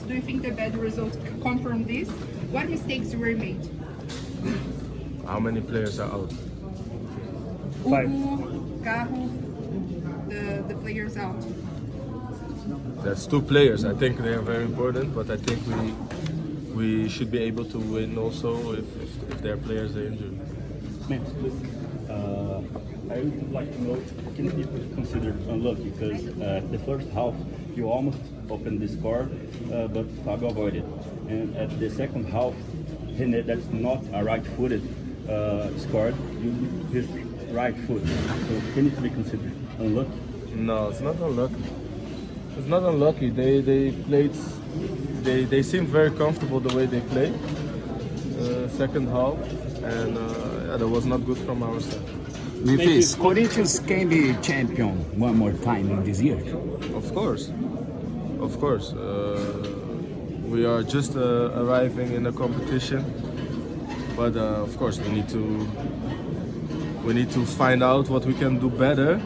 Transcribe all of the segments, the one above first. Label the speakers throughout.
Speaker 1: do you think the bad results come from this? What mistakes were made?
Speaker 2: How many players are out?
Speaker 1: Garro, the players out.
Speaker 2: That's 2 players. I think they are very important, but I think we should be able to win also if their players are injured.
Speaker 3: Memphis, please. I would like to know, can it be considered unlucky? Because the first half, you almost opened the score, but Fabio avoided. And at the second half, René, that's not a right-footed scored, using his right foot. So can it be considered unlucky?
Speaker 2: No, it's not unlucky. It's not unlucky. They played. They seemed very comfortable the way they played. Second half, and that was not good from our side.
Speaker 4: Memphis, Corinthians can be champion one more time in this year.
Speaker 2: Of course. We are just arriving in a competition, but of course we need to find out what we can do better,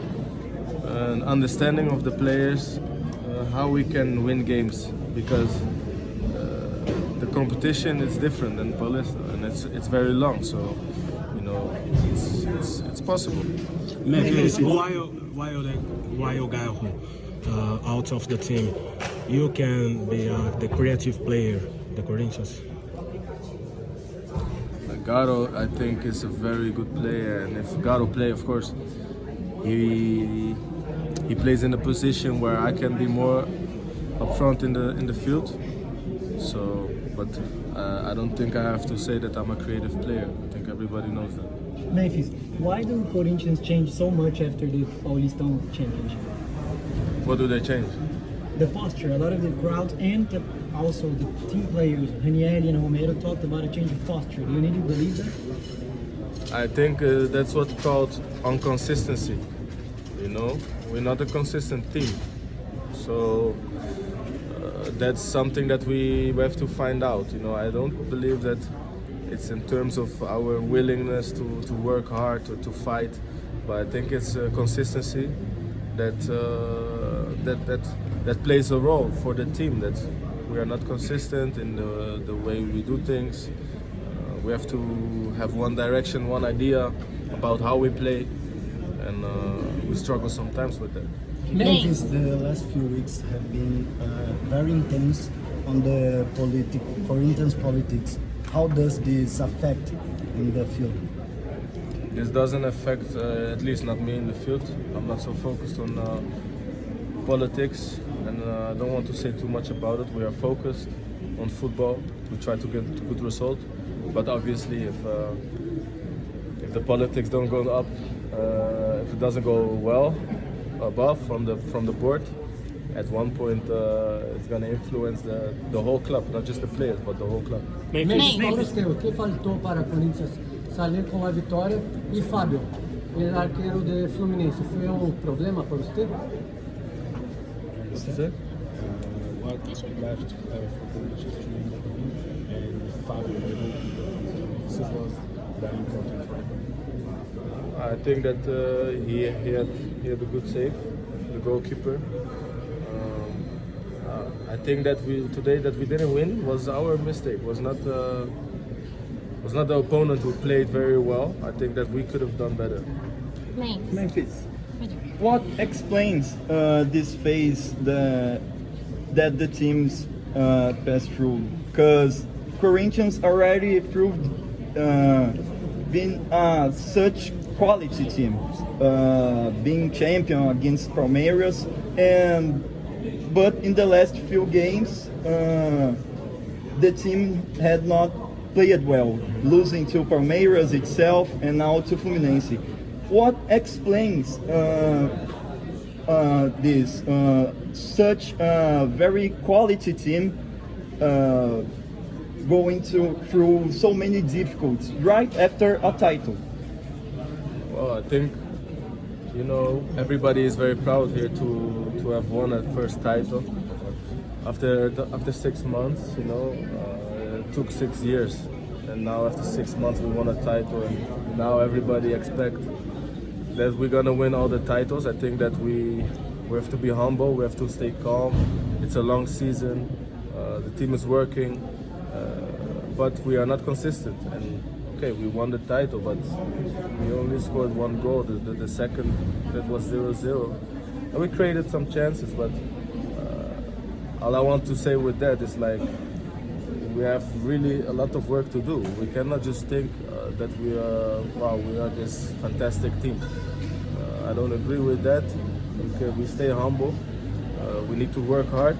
Speaker 2: an understanding of the players, how we can win games, because the competition is different than Paulista, and it's very long, so it's possible.
Speaker 5: Memphis, while Garro out of the team, you can be the creative player, the Corinthians.
Speaker 2: Garro, I think, is a very good player, and if Garro play, of course, he plays in a position where I can be more up front in the field. So, but I don't think I have to say that I'm a creative player. I think everybody knows that.
Speaker 6: Memphis, why do Corinthians change so much after the Paulistão championship?
Speaker 2: What do they change?
Speaker 6: The posture, a lot of the crowd and also the team players, Ranieri and Romero, talked about a change of posture. Do you need to believe that?
Speaker 2: I think that's what's called inconsistency. We're not a consistent team. So that's something that we have to find out. I don't believe that it's in terms of our willingness to work hard, to fight, but I think it's consistency that plays a role for the team, that we are not consistent in the way we do things. We have to have one direction, one idea about how we play, and we struggle sometimes with that.
Speaker 7: Memphis, the last few weeks have been very intense on the Corinthians politics. How does this affect in the field?
Speaker 2: This doesn't affect, at least not me in the field. I'm not so focused on politics, and I don't want to say too much about it. We are focused on football. We try to get a good result, but obviously if the politics don't go up, if it doesn't go well above from the board, at one point it's going to influence the whole club, not just the players, but the whole club.
Speaker 6: Memphis, o que faltou para Corinthians salir com a vitória? E Fábio, el arquero de Fluminense, foi problema para você?
Speaker 2: What's that?
Speaker 8: What is left for Corinthians to win the game, and Fábio was that important for him?
Speaker 2: I think that he had a good save, the goalkeeper. I think that we didn't win was our mistake. Was not the opponent who played very well. I think that we could have done better.
Speaker 9: Memphis, what explains this phase that the teams pass through? Because Corinthians already proved being such quality team, being champion against Palmeiras, but in the last few games, the team had not played well, losing to Palmeiras itself and now to Fluminense. What explains this such a very quality team going through so many difficulties right after a title?
Speaker 2: Well, I think everybody is very proud here to have won a first title. After 6 months, it took 6 years, and now after 6 months we won a title, and now everybody expects that we're gonna win all the titles. I think that we have to be humble, we have to stay calm. It's a long season. the team is working, but we are not consistent. And okay, we won the title, but we only scored one goal. The second, that was 0-0. And we created some chances, but all I want to say with that is like, we have really a lot of work to do. We cannot just think that we are this fantastic team. I don't agree with that. Okay, we stay humble. We need to work hard,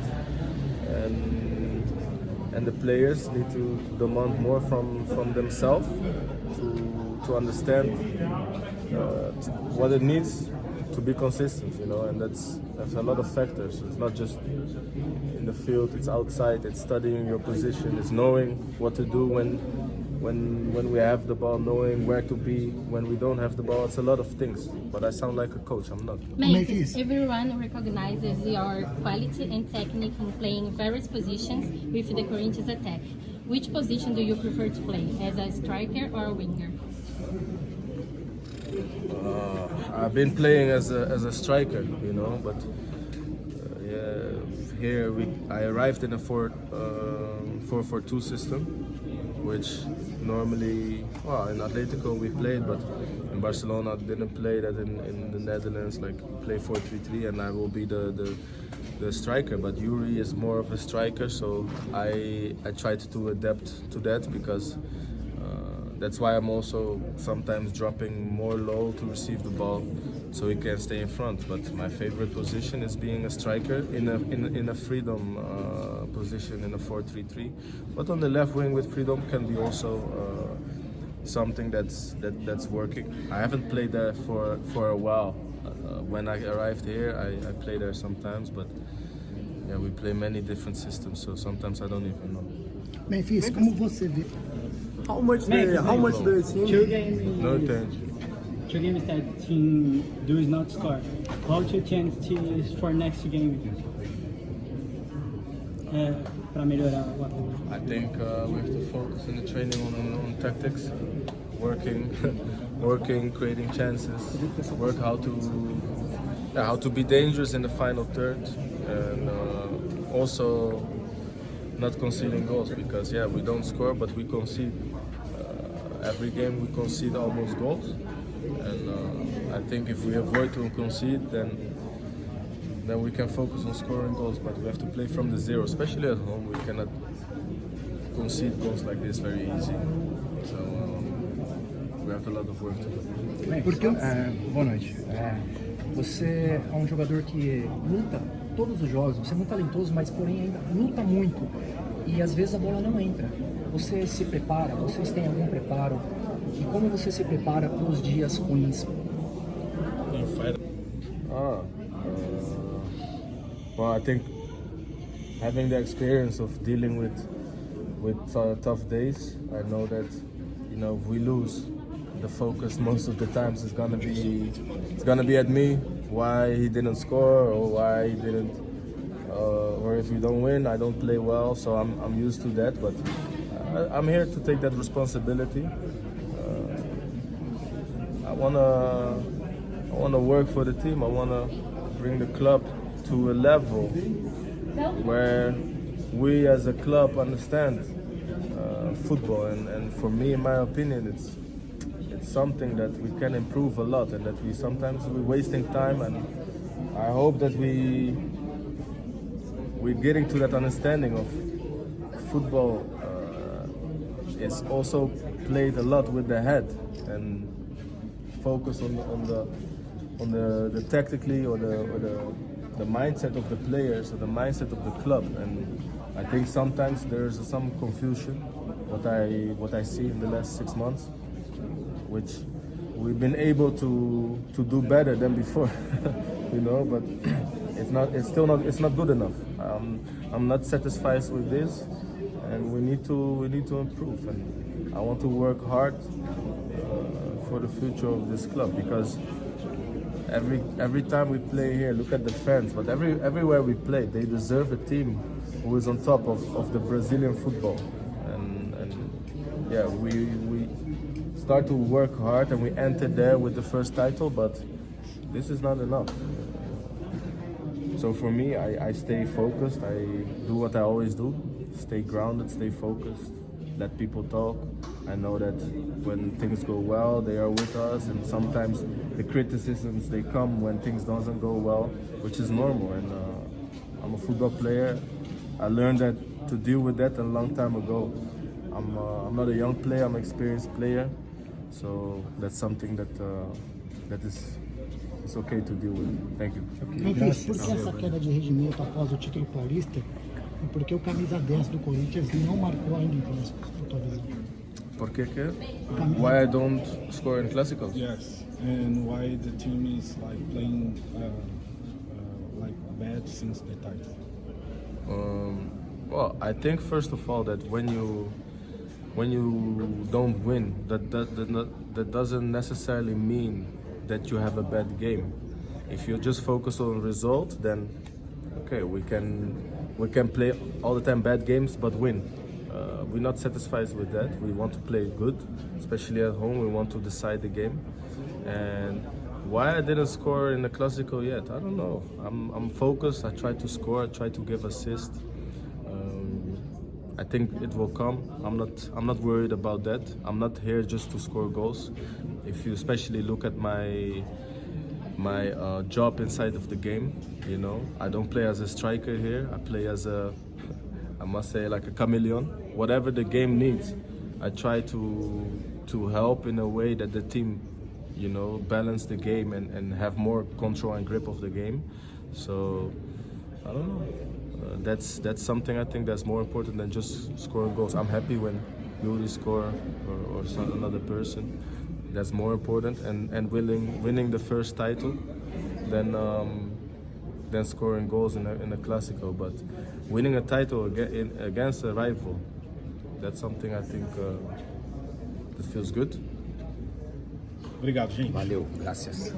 Speaker 2: and the players need to demand more from themselves to understand what it needs to be consistent, you know, and that's a lot of factors. It's not just in the field, it's outside, it's studying your position, it's knowing what to do when we have the ball, knowing where to be when we don't have the ball. It's a lot of things, but I sound like a coach, I'm not.
Speaker 10: Memphis, everyone recognizes your quality and technique in playing various positions with the Corinthians attack. Which position do you prefer to play, as a striker or a winger?
Speaker 2: I've been playing as a striker, you know, but here I arrived in a 4-4-2 system, which normally, in Atletico we played, but in Barcelona didn't play that. In the Netherlands, like play 4-3-3, and I will be the striker. But Yuri is more of a striker, so I tried to adapt to that, because that's why I'm also sometimes dropping more low to receive the ball, so he can stay in front. But my favorite position is being a striker in a freedom position in a 4-3-3. But on the left wing with freedom can be also something that's working. I haven't played there for a while. When I arrived here, I played there sometimes, but yeah, we play many different systems, so sometimes I don't even know.
Speaker 7: Memphis, como você vê?
Speaker 11: How much do you think?
Speaker 9: Two games.
Speaker 2: No attention.
Speaker 12: Two games that team does not score. What's your chance for next game? Para melhorar o ataque.
Speaker 2: I think we have to focus in the training on tactics, working, creating chances, work how to be dangerous in the final third, and also not conceding goals, because we don't score, but we concede. Every game we concede almost goals, and I think if we avoid to concede, then we can focus on scoring goals. But we have to play from the zero, especially at home. We cannot concede goals like this very easy. So we have a lot of work to do.
Speaker 13: Boa noite. Você é um jogador que luta todos os jogos. Você é muito talentoso, mas porém ainda luta muito. E às vezes a bola não entra. Você se prepara? Vocês têm algum preparo? E como você se prepara para os dias ruins?
Speaker 2: Well, I think having the experience of dealing with tough days, I know that, you know, if we lose, the focus most of the times is gonna be at me, why he didn't score, or why he didn't, or if we don't win, I don't play well. So I'm used to that, but I'm here to take that responsibility. I wanna work for the team. I wanna bring the club to a level where we as a club understand football, and for me, in my opinion, it's something that we can improve a lot, and that we're wasting time, and I hope that we're getting to that understanding of football is also played a lot with the head, and focus on the tactically or the mindset of the players or the mindset of the club. And I think sometimes there's some confusion, what I see in the last 6 months, which we've been able to do better than before, you know, but it's not good enough. I'm not satisfied with this, and we need to improve, and I want to work hard for the future of this club, because every time we play here, look at the fans, but everywhere we play, they deserve a team who is on top of the Brazilian football, and yeah, we start to work hard, and we enter there with the first title, but this is not enough. So for me, I stay focused, I do what I always do, stay grounded, stay focused, let people talk. I know that when things go well, they are with us, and sometimes the criticisms, they come when things doesn't go well, which is normal. And I'm a football player. I learned that to deal with that a long time ago. I'm not a young player, I'm an experienced player, so that's something that it's okay to deal with. Thank you.
Speaker 14: Memphis, por que essa queda de rendimento após o título paulista e por que o camisa 10 do Corinthians não marcou ainda em clássicos, por tua visão?
Speaker 2: Por que? Why I don't score in classicals?
Speaker 8: Yes, and why the team is like playing like bad since the title?
Speaker 2: Well, I think first of all that when you don't win, that doesn't necessarily mean that you have a bad game. If you just focus on result, then okay, we can play all the time bad games but win. We're not satisfied with that. We want to play good, especially at home. We want to decide the game. And why I didn't score in the Classical yet, I don't know. I'm focused. I try to score. I try to give assists. I think it will come. I'm not worried about that. I'm not here just to score goals. If you especially look at my job inside of the game, you know, I don't play as a striker here. I play as I must say, like a chameleon. Whatever the game needs, I try to help in a way that the team, you know, balance the game and have more control and grip of the game. So I don't know. That's something I think that's more important than just scoring goals. I'm happy when Yuri score or another person. That's more important, and winning the first title than scoring goals in a Classical. But winning a title against a rival, that's something I think that feels good.
Speaker 8: Obrigado, gente.
Speaker 4: Valeu, graças.